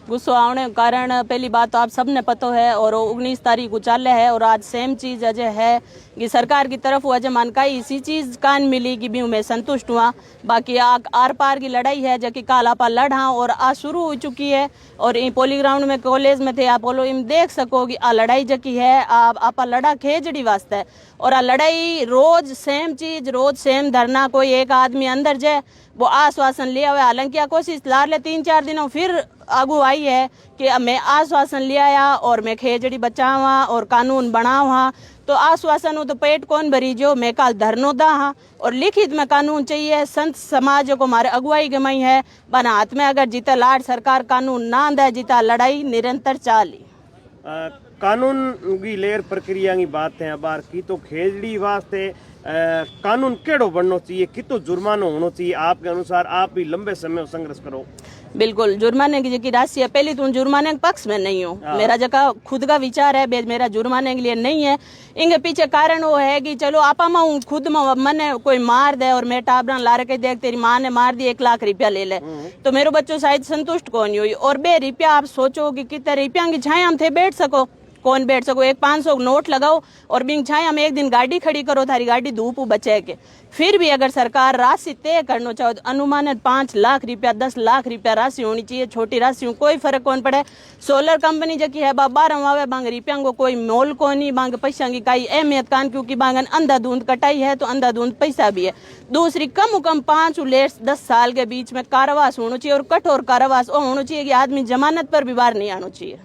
गुस्सो आने के कारण पहली बात तो आप सबने पता है और 19 तारीख को चाले है और आज सेम चीज अजय है कि सरकार की तरफ अजय मानकाई इसी चीज कान मिली कि भी मैं संतुष्ट हुआ। बाकी आर पार की लड़ाई है जबकि काल आप लड़ा और आज शुरू हो चुकी है और पोली ग्राउंड में कॉलेज में थे आप बोलो इन देख सको कि आ लड़ाई जकी है आप लड़ा खेजड़ी वास्ते और आ लड़ाई रोज सेम चीज रोज सेम धरना कोई एक आदमी अंदर जाए वो आश्वासन लिया हुआ। हालांकि कोशिश लार ले 3-4 दिनों फिर आगू आई है कि मैं आश्वासन ले आया और मैं खेजड़ी बचावा और कानून बनावा तो आश्वासन हो तो पेट कौन भरी जो मैं काल धरनो दा हाँ और लिखित में कानून चाहिए। संत समाज को हमारे अगुवाई गमाई है बना हाथ में अगर जीता लाड सरकार कानून ना दे जीता लड़ाई निरंतर चाली। कानून की लेर प्रक्रिया की बात है बार की तो खेजड़ी वास्ते कानून केड़ो बनना चाहिए कितो जुर्माना होना चाहिए आपके अनुसार आप भी लंबे समय संघर्ष करो। बिल्कुल जुर्माने की जो राशि है पहले तो जुर्माने के पक्ष में नहीं हूँ। मेरा जगह खुद का विचार है मेरा जुर्माने के लिए नहीं है। इनके पीछे कारण वो है कि चलो आपा मैं खुद मैंने कोई मार दे और मैं टाबरा ला रखे देख तेरी माँ ने मार दी 1 लाख रुपया ले ले तो मेरे बच्चों शायद संतुष्ट कौन हुई और 2 रुपया आप सोचो कि कितने रुपया की छाया हम थे बैठ सको कौन बैठ सको। एक 500 नोट लगाओ और बिंग छाया में एक दिन गाड़ी खड़ी करो थारी गाड़ी धूप बचे के फिर भी अगर सरकार राशि तय करना चाहो तो अनुमानित 5 लाख रुपया 10 लाख रुपया राशि होनी चाहिए। छोटी राशि हो कोई फर्क कौन पड़े। सोलर कंपनी जकी है बार आवे बांग रुपया को कोई मोल को नहीं बांग पैसा की कई अहमियत कान क्योंकि बांगन अंधाधुंध कटाई है तो अंधाधुंध पैसा भी है। दूसरी कम 5 लेट 10 साल के बीच में कारावास होना चाहिए और कठोर कारावास होना चाहिए कि आदमी जमानत पर भी बाहर नहीं आना चाहिए।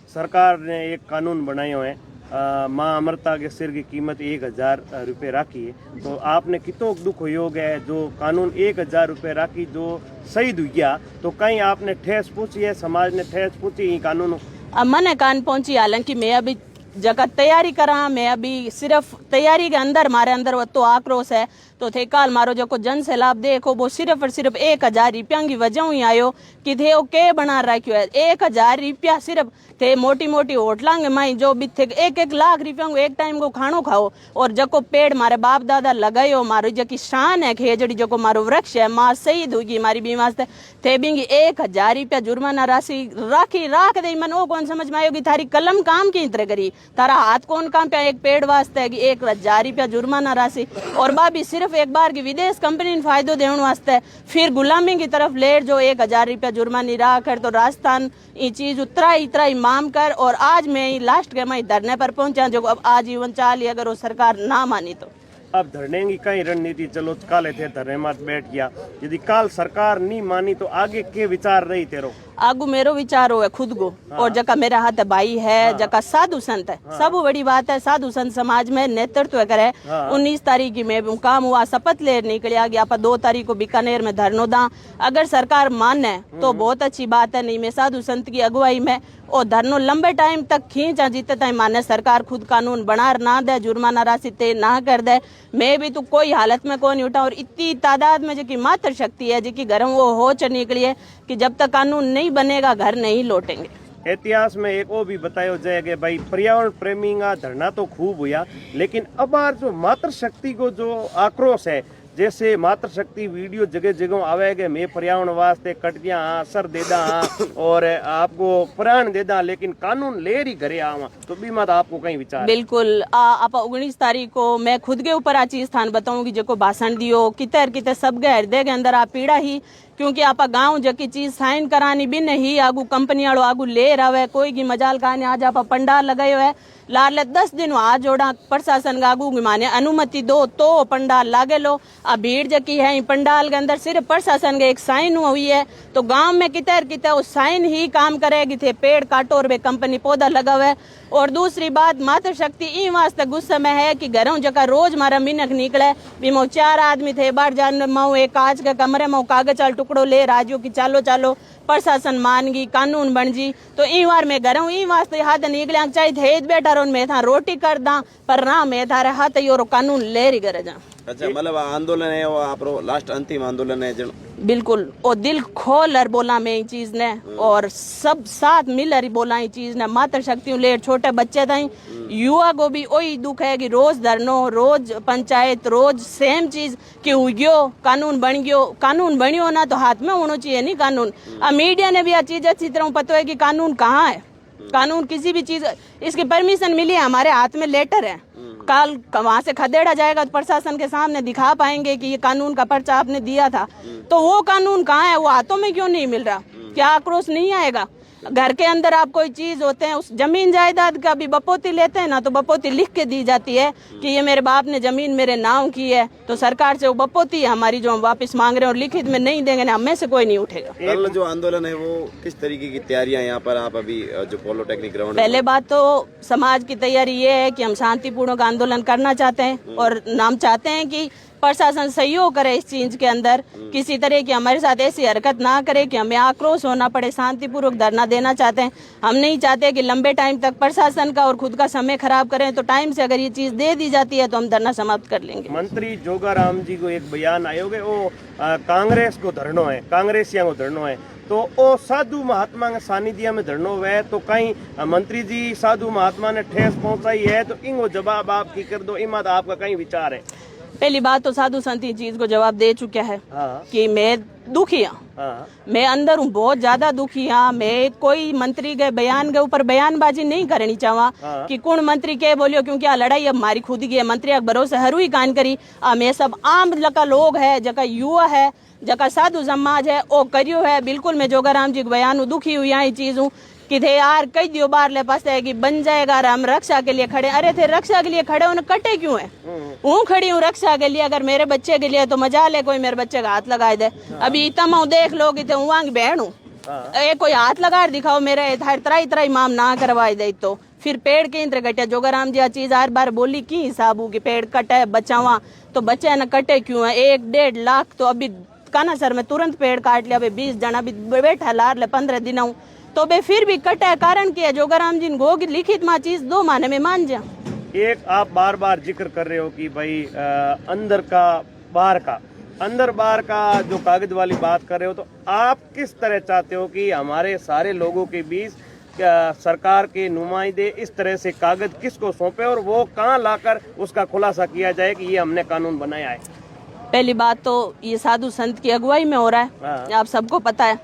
सरकार ने एक कानून बनाए हुए हैं माँ अमृता के सिर की कीमत 1000 रुपये राखी है तो आपने कितो दुख योग है जो कानून 1000 रुपये राखी जो शहीद हुई गया तो कहीं आपने ठेस पूछी है समाज ने ठेस पूछी कानून मैंने कान पहुंची। हालांकि मैं अभी जगह तैयारी करा मैं अभी सिर्फ तैयारी के अंदर मारे अंदर वो तो आक्रोश है तो थे काल मारो जो को जन से लाभ देखो वो सिर्फ और सिर्फ 1000 रुपया की वजह ही आयो कि थे वो के बना रखियो है 1000 रुपया सिर्फ थे मोटी मोटी होटलांगे माई जो भी थे 1-1 लाख रुपया को एक टाइम को खानो खाओ और जको पेड़ मारे बाप दादा लगायो मारो जकी शान है खेजड़ी जो को मारो वृक्ष है माँ शहीद होगी मारी भी वास्ते थे बिंगी 1000 रुपया जुर्माना राशि राखी राख दे मन वो कौन समझ में आयोगी थारी कलम काम की तरह करी तारा हाथ कौन काम पे एक पेड़ वास्ते है कि 1000 रुपया जुर्माना राशि और बाबी सिर्फ एक बार की विदेश कंपनी फायदो देने वास्ते फिर गुलामी की तरफ लेट जो 1000 रुपया जुर्मानी राख तो राजस्थान ये चीज उतरा माम कर और आज मैं लास्ट के मैं धरने पर पहुंचा जो अब आजीवन चाली अगर वो सरकार ना मानी तो अब धरने की कई रणनीति चलो काले थे धरने में बैठ गया यदि काल सरकार नहीं मानी तो आगे के विचार रही तेरो आगू मेरो विचार हो है खुद को और जका मेरा हाथ भाई है जका साधु संत है सब बड़ी बात है साधु संत समाज में नेतृत्व करे। 19 तारीख की मैं मुकाम हुआ शपथ ले निकलिया गया 2 तारीख को बीकानेर में धरनो दा अगर सरकार माने तो बहुत अच्छी बात है नहीं मैं साधु संत की अगुवाई में और धरनो लंबे टाइम तक खींचा जीते टाइम माने सरकार खुद कानून बना ना दे जुर्माना राशि तय ना कर दे मैं भी तो कोई हालत में कौन उठा और इतनी तादाद में जो की मात्र शक्ति है जो की घर वो हो च निकली है कि जब तक कानून नहीं बनेगा घर नहीं लौटेंगे। इतिहास में एक वो भी बताया जाए कि भाई पर्यावरण प्रेमी का धरना तो खूब हुआ लेकिन अब जो मातृ शक्ति को जो आक्रोश है जैसे मातृ शक्ति वीडियो जगह जगह आवेगा मैं पर्यावरण वास्ते कट गया हाँ सर दे दा हाँ और आपको प्राण दे दा लेकिन कानून ले ही घरे आवा तो भी मत आपको कहीं विचार बिल्कुल आप 19 तारीख को मैं खुद के ऊपर आ चीज स्थान बताऊंगी जो भाषण दियो कितर सब गए हृदय के अंदर आप पीड़ा ही क्योंकि आप गाँव जकी चीज साइन करानी भी नहीं आगू कंपनी वालों आगू ले रहा कोई की मजाल कहानी आज आप पंडाल लगायो है लाल 10 दिन हाथ जोड़ा प्रशासन आगू माने अनुमति दो तो पंडाल लागे लो। अब भीड़ जकी है पंडाल के अंदर सिर्फ प्रशासन के एक साइन हुई है तो गांव में कितर उस साइन ही काम करेगी थे पेड़ काटो और वे कंपनी पौधा लगावे। और दूसरी बात मातृ शक्ति ई वास्ते गुस्से में है कि घरों जगह रोज मारा मिनक निकले बीमो 4 आदमी थे बाहर जान मऊ एक कांच के कमरे में कागज वाल टुकड़ो ले राजू की चालो चालो प्रशासन मान गई कानून बन जी तो ई बार मैं घरों ई वास्ते हाथ निकलिया चाहे थे बैठा रहो मैं था रोटी कर दा पर ना मैं थारे हाथ यो कानून ले रही करे जा। अच्छा मतलब आंदोलन है वो आप लास्ट अंतिम आंदोलन है जन बिल्कुल और दिल खोल बोला मैं ये चीज ने और सब साथ मिलकर बोला ये चीज ने मातृशक्ति ले छोटे बच्चे ताई युवा को भी वही दुख है कि रोज धरनो रोज पंचायत रोज सेम चीज कि उग्यो कानून बनियो ना तो हाथ में होना चाहिए नहीं कानून। अब मीडिया ने भी आ चीज अच्छी तरह पता है कि कानून कहाँ है, कानून किसी भी चीज इसकी परमिशन मिली है, हमारे हाथ में लेटर है, कल वहां से खदेड़ा जाएगा तो प्रशासन के सामने दिखा पाएंगे कि ये कानून का पर्चा आपने दिया था, तो वो कानून कहाँ है, वो हाथों में क्यों नहीं मिल रहा? क्या आक्रोश नहीं आएगा? घर के अंदर आप कोई चीज होते हैं उस जमीन जायदाद का भी बपोती लेते हैं ना तो बपोती लिख के दी जाती है कि ये मेरे बाप ने जमीन मेरे नाम की है, तो सरकार से वो बपोती है हमारी जो हम वापस मांग रहे हैं और लिखित में नहीं देंगे ना हम में से कोई नहीं उठेगा। कल जो आंदोलन है वो किस तरीके की तैयारियां यहाँ पर आप अभी जो पॉलिटेक्निक ग्राउंड पहले बात तो समाज की तैयारी ये है कि हम शांतिपूर्वक आंदोलन करना चाहते हैं और हम चाहते हैं कि प्रशासन सहयोग करे इस चीज के अंदर, किसी तरह की हमारे साथ ऐसी हरकत ना करे कि हमें आक्रोश होना पड़े, शांतिपूर्वक धरना देना चाहते हैं। हम नहीं चाहते कि लंबे टाइम तक प्रशासन का और खुद का समय खराब करें, तो टाइम से अगर ये चीज दे दी जाती है तो हम धरना समाप्त कर लेंगे। मंत्री जोगाराम जी को एक बयान आयोगे वो कांग्रेस को धरनो है, कांग्रेसियों को धरनो है, तो वो साधु महात्मा के सानिध्य में धरनो है, तो कहीं मंत्री जी साधु महात्मा ने ठेस पहुंचाई है तो इनको जवाब आप की कर दो, इमाद आपका कहीं विचार है? पहली बात तो साधु संत इस चीज को जवाब दे चुका है कि मैं दुखी हूँ, मैं अंदर हूँ बहुत ज्यादा दुखी हाँ। मैं कोई मंत्री के बयान के ऊपर बयानबाजी नहीं करनी चाहवा कि कौन मंत्री के बोलियो, क्योंकि आ लड़ाई अब हमारी खुद की है, मंत्री के भरोसे हरू ही कान करी। मैं सब आम लका लोग है, जका युवा है, जका साधु समाज है, वो करियो है। बिल्कुल मैं जोगाराम जी के बयान दुखी हुई यहाँ चीज हूँ कि थे यार कई दियो बार ले पास है कि बन जाएगा और हम रक्षा के लिए खड़े। अरे थे रक्षा के लिए खड़े होने कटे क्यों है? हूँ खड़ी हूँ रक्षा के लिए, अगर मेरे बच्चे के लिए तो मजा ले कोई मेरे बच्चे का हाथ लगाए दे। अभी इतना देख लो कि वहाँ की बहन हूँ, कोई हाथ लगा दिखाओ मेरे तराई तराई माम ना करवाए दे तो फिर पेड़ के इंद्र कटे। जोगाराम जी चीज हर बार बोली की हिसाब हो कि पेड़ कटे बचावा, तो बच्चे न कटे क्यों है? 1-1.5 लाख तो अभी काना सर में तुरंत पेड़ काट लिया, 20 जना भी बैठा लार ले 15 दिन तो बे फिर भी कटा है। कारण क्या है? जोगाराम जी को लिखित माँ चीज 2 महीने में मान जा। एक आप बार बार जिक्र कर रहे हो कि भाई अंदर का बाहर का, अंदर बाहर का जो कागज वाली बात कर रहे हो, तो आप किस तरह चाहते हो कि हमारे सारे लोगों के बीच सरकार के नुमाइंदे इस तरह से कागज किसको सौंपे और वो कहाँ लाकर उसका खुलासा किया जाए कि ये हमने कानून बनाया है? पहली बात तो ये साधु संत की अगुवाई में हो रहा है, आप सबको पता है।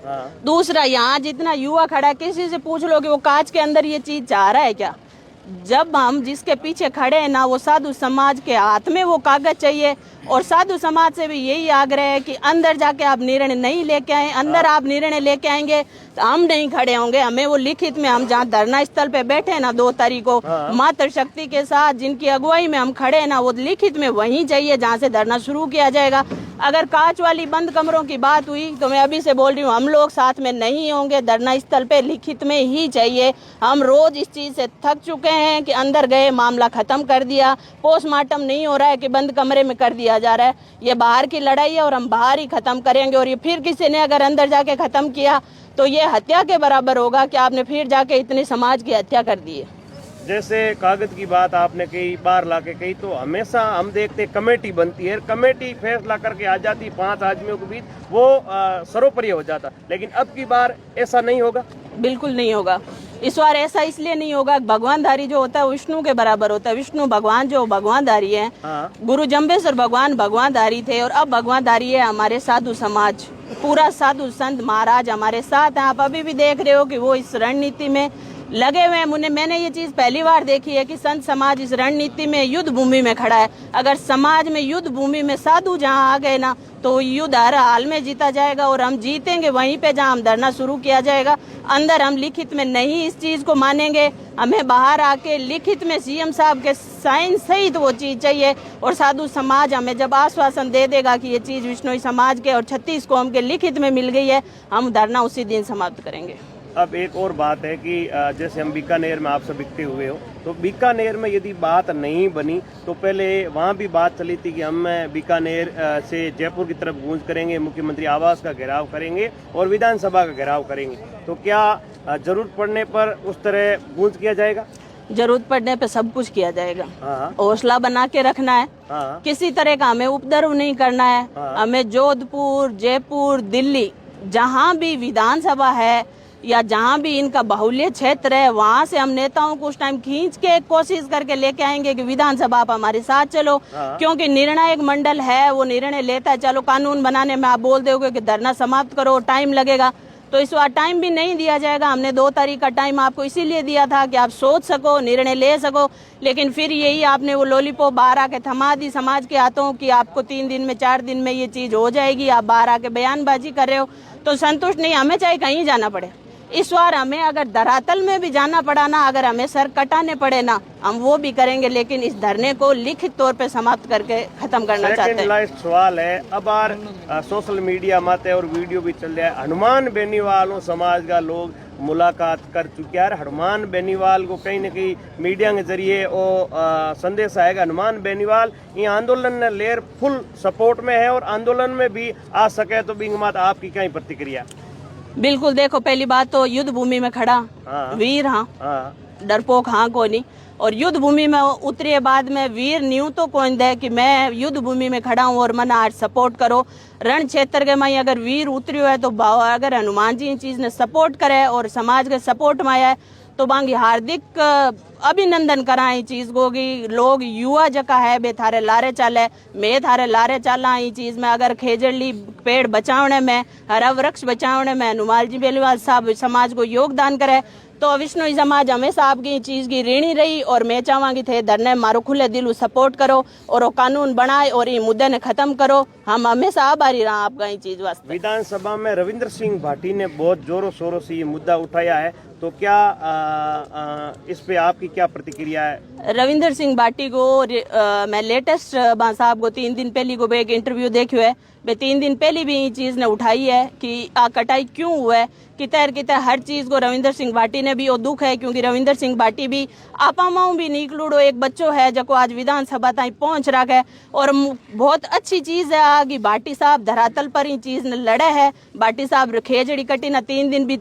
दूसरा, यहाँ जितना युवा खड़ा है किसी से पूछ लो कि वो कांच के अंदर ये चीज चाह रहा है क्या? जब हम जिसके पीछे खड़े हैं ना वो साधु समाज के हाथ में वो कागज चाहिए, और साधु समाज से भी यही आग्रह है कि अंदर जाके आप निर्णय नहीं लेके आए। अंदर आप निर्णय लेके आएंगे तो हम नहीं खड़े होंगे, हमें वो लिखित में हम जहाँ धरना स्थल पे बैठे ना 2 तारीख को मातृशक्ति के साथ जिनकी अगुवाई में हम खड़े हैं ना, वो लिखित में वहीं चाहिए जहाँ से धरना शुरू किया जाएगा। अगर कांच वाली बंद कमरों की बात हुई तो मैं अभी से बोल रही हूँ हम लोग साथ में नहीं होंगे, धरना स्थल पे लिखित में ही चाहिए। हम रोज इस चीज से थक चुके हैं कि अंदर गए मामला खत्म कर दिया, पोस्टमार्टम नहीं हो रहा है कि बंद कमरे में कर दिया जा रहा है। ये बाहर की लड़ाई है और हम बाहर ही खत्म करेंगे, और ये फिर किसी ने अगर अंदर जाके खत्म किया तो ये हत्या के बराबर होगा कि आपने फिर जाके इतने समाज की हत्या कर दी है। जैसे कागज की बात आपने कई बार लाके कही, तो हमेशा हम देखते कमेटी बनती है, कमेटी फैसला करके आ जाती 5 आदमियों के बीच, वो सर्वोपरि हो जाता। लेकिन अब की बार ऐसा नहीं होगा, बिल्कुल नहीं होगा। इस बार ऐसा इसलिए नहीं होगा, भगवानधारी जो होता है विष्णु के बराबर होता है। विष्णु भगवान जो भगवानधारी है, गुरु जम्बेश्वर भगवान भगवानधारी थे, और अब भगवानधारी है हमारे साधु समाज, पूरा साधु संत महाराज हमारे साथ हैं। आप अभी भी देख रहे हो कि वो इस रणनीति में लगे हुए हैं। मैंने ये चीज पहली बार देखी है कि संत समाज इस रणनीति में युद्ध भूमि में खड़ा है। अगर समाज में युद्ध भूमि में साधु जहाँ आ गए ना तो युद्ध हर हाल में जीता जाएगा, और हम जीतेंगे वहीं पे जहाँ हम धरना शुरू किया जाएगा। अंदर हम लिखित में नहीं इस चीज को मानेंगे, हमें बाहर आके लिखित में सीएम साहब के साइन सहित वो चीज चाहिए, और साधु समाज हमें जब आश्वासन दे देगा कि ये चीज विष्णोई समाज के और 36 कौम के लिखित में मिल गई है, हम धरना उसी दिन समाप्त करेंगे। अब एक और बात है कि जैसे हम बीकानेर में आप सब दिखते हुए हो, तो बीकानेर में यदि बात नहीं बनी तो पहले वहाँ भी बात चली थी कि हम बीकानेर से जयपुर की तरफ गूंज करेंगे, मुख्यमंत्री आवास का घेराव करेंगे और विधानसभा का घेराव करेंगे। तो क्या जरूरत पड़ने पर उस तरह गूंज किया जाएगा? जरूरत पड़ने पे सब कुछ किया जाएगा। हाँ हौसला बना के रखना है, हाँ किसी तरह का हमें उपद्रव नहीं करना है। हमें जोधपुर, जयपुर, दिल्ली जहाँ भी विधानसभा है या जहाँ भी इनका बाहुल्य क्षेत्र है, वहाँ से हम नेताओं को उस टाइम खींच के कोशिश करके लेके आएंगे कि विधानसभा आप हमारे साथ चलो। क्योंकि निर्णायक मंडल है, वो निर्णय लेता है। चलो कानून बनाने में आप बोल दोगे कि धरना समाप्त करो, टाइम लगेगा, तो इस बार टाइम भी नहीं दिया जाएगा। हमने 2 तारीख का टाइम आपको इसीलिए दिया था कि आप सोच सको, निर्णय ले सको, लेकिन फिर यही आपने वो लॉलीपॉप बाहर आके थमा दी समाज के हाथों कि आपको 3 दिन में 4 दिन में ये चीज हो जाएगी। आप बाहर आके बयानबाजी कर रहे हो तो संतुष्ट नहीं। हमें चाहे कहीं जाना पड़े, इस बार हमें अगर धरातल में भी जाना पड़ा ना, अगर हमें सर कटाने पड़े ना, हम वो भी करेंगे, लेकिन इस धरने को लिखित तौर पे समाप्त करके खत्म करना चाहते सेकंड हैं। लास्ट सवाल है, अब बार सोशल मीडिया माते और वीडियो भी चल रहा है, हनुमान बेनीवाल समाज का लोग मुलाकात कर चुके हैं। हनुमान बेनीवाल को कहीं न कहीं मीडिया के जरिए वो संदेश आएगा, हनुमान बेनीवाल ये आंदोलन ने लेर फुल सपोर्ट में है और आंदोलन में भी आ सके, तो बिंग मात आपकी क्या प्रतिक्रिया? बिल्कुल, देखो पहली बात तो युद्ध भूमि में खड़ा वीर, हाँ डरपोक हाँ कोई नहीं, और युद्ध भूमि में उतरे बाद में वीर न्यू तो कौन दे कि मैं युद्ध भूमि में खड़ा हूँ और मना आज सपोर्ट करो। रण क्षेत्र के माई अगर वीर उतरियो है तो अगर हनुमान जी इन चीज ने सपोर्ट करे और समाज के सपोर्ट में आया है तो बांगी हार्दिक अभिनंदन करा इस चीज को कि लोग युवा जका है बे थारे लारे चाले, मैं थारे लारे चाला इस चीज में। अगर खेजड़ली पेड़ बचावने में, हरा वृक्ष बचावने में हनुमान जी बेनीवाल साहब समाज को योगदान करे तो विष्णु समाज हमेशा आपकी चीज की ऋणी रही। और मैं चाहूंगी थे धरने मारो खुले दिलू सपोर्ट करो और वो कानून बनाए और ये मुद्दे ने खत्म करो। हम हमेशा आभारी रहा आपका ये चीज वास्ते। विधानसभा में रविंद्र सिंह भाटी ने बहुत जोरों शोरों से ये मुद्दा उठाया है, तो क्या इस पे आपकी क्या प्रतिक्रिया है? रविंद्र सिंह भाटी को मैं लेटेस्ट साहब को 3 दिन पहले को एक इंटरव्यू देखियो है, वे 3 दिन पहले भी ये चीज ने उठाई है कि आ कटाई क्यों हुआ है, कितर हर चीज को रविंद्र सिंह भाटी ने भी वो दुख है। क्योंकि रविंद्र सिंह भाटी भी आपा माऊ भी निकलूड़ो एक बच्चो है जो आज विधानसभा ताई पहुंच रहा है। और बहुत अच्छी चीज है आगे भाटी साहब धरातल पर ही चीज ने लड़े है। भाटी साहब खेजड़ी कटी ना 3 दिन भी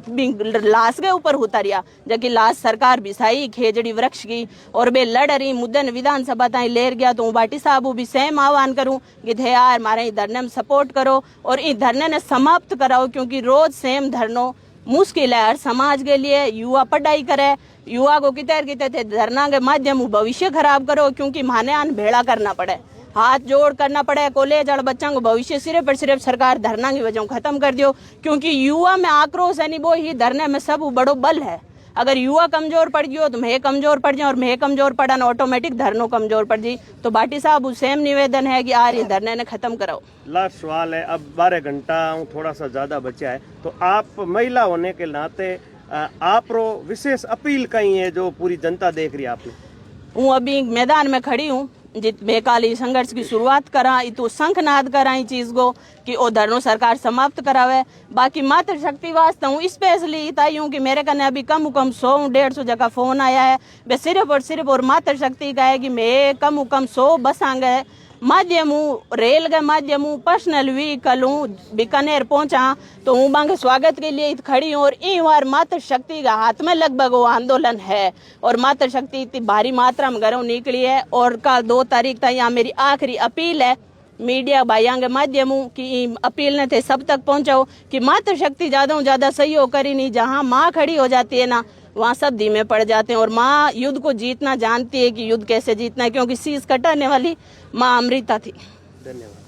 लाश के ऊपर उतारिया, जबकि लाश सरकार बिसाई खेजड़ी वृक्ष की और बे लड़ रही मुद्दे ने विधानसभा ताई लेर गया। तो भाटी साहब भी सेम आह्वान करूं कि थे यार मारे धरने में सपोर्ट करो और इस धरने ने समाप्त कराओ, क्योंकि रोज सेम धरनो मुश्किल है हर समाज के लिए। युवा पढ़ाई करे, युवा को कितने थे धरना के माध्यम भविष्य खराब करो, क्योंकि माने आन भेड़ा करना पड़े, हाथ जोड़ करना पड़े। कॉलेज और बच्चों को भविष्य सिर्फ और सिर्फ सरकार धरना की वजह खत्म कर दियो, क्योंकि युवा में आक्रोश है नहीं वो ही धरने में सब बड़ो बल है। अगर युवा कमजोर पड़ गयो तो मैं कमजोर पड़ जाऊँ और मैं कमजोर पड़ा ना ऑटोमेटिक धरनो कमजोर पड़ जी। तो भाटी साहब सेम निवेदन है कि यार ये धरने ने खत्म कराओ। लास्ट सवाल है, अब 12 घंटा थोड़ा सा ज्यादा बचा है, तो आप महिला होने के नाते आप विशेष अपील कही है जो पूरी जनता देख रही है आपने? हूँ अभी मैदान में खड़ी हूँ, जित बेकाली संघर्ष की शुरुआत करा तो शंखनाद करा इस चीज को कि ओ धरनो सरकार समाप्त करावे। बाकी मातृ शक्ति वास्ते हूँ स्पेशली इताई हूँ कि मेरे कने अभी कम 100-150 जगह फोन आया है, वे सिर्फ और मातृ शक्ति का है कि मैं कम 100 बसांगे माध्यम रेल के माध्यम पर्सनल व्हीकल बीकानेर पहुंचा तो हूँ बांगे स्वागत के लिए खड़ी हूँ। और इन बार मातृ शक्ति का हाथ में लगभग वो आंदोलन है और मातृ शक्ति इतनी भारी मात्रा में घरों निकली है। और कल 2 तारीख तक यहाँ मेरी आखिरी अपील है मीडिया भाइयों के माध्यम की अपील ने थे सब तक पहुंचाओ कि मातृ शक्ति ज्यादा सहयोग करी नहीं। जहाँ माँ खड़ी हो जाती है ना वहाँ सब धीमे पड़ जाते हैं और माँ युद्ध को जीतना जानती है कि युद्ध कैसे जीतना है, क्योंकि शीश कटाने वाली माँ अमृता थी। धन्यवाद।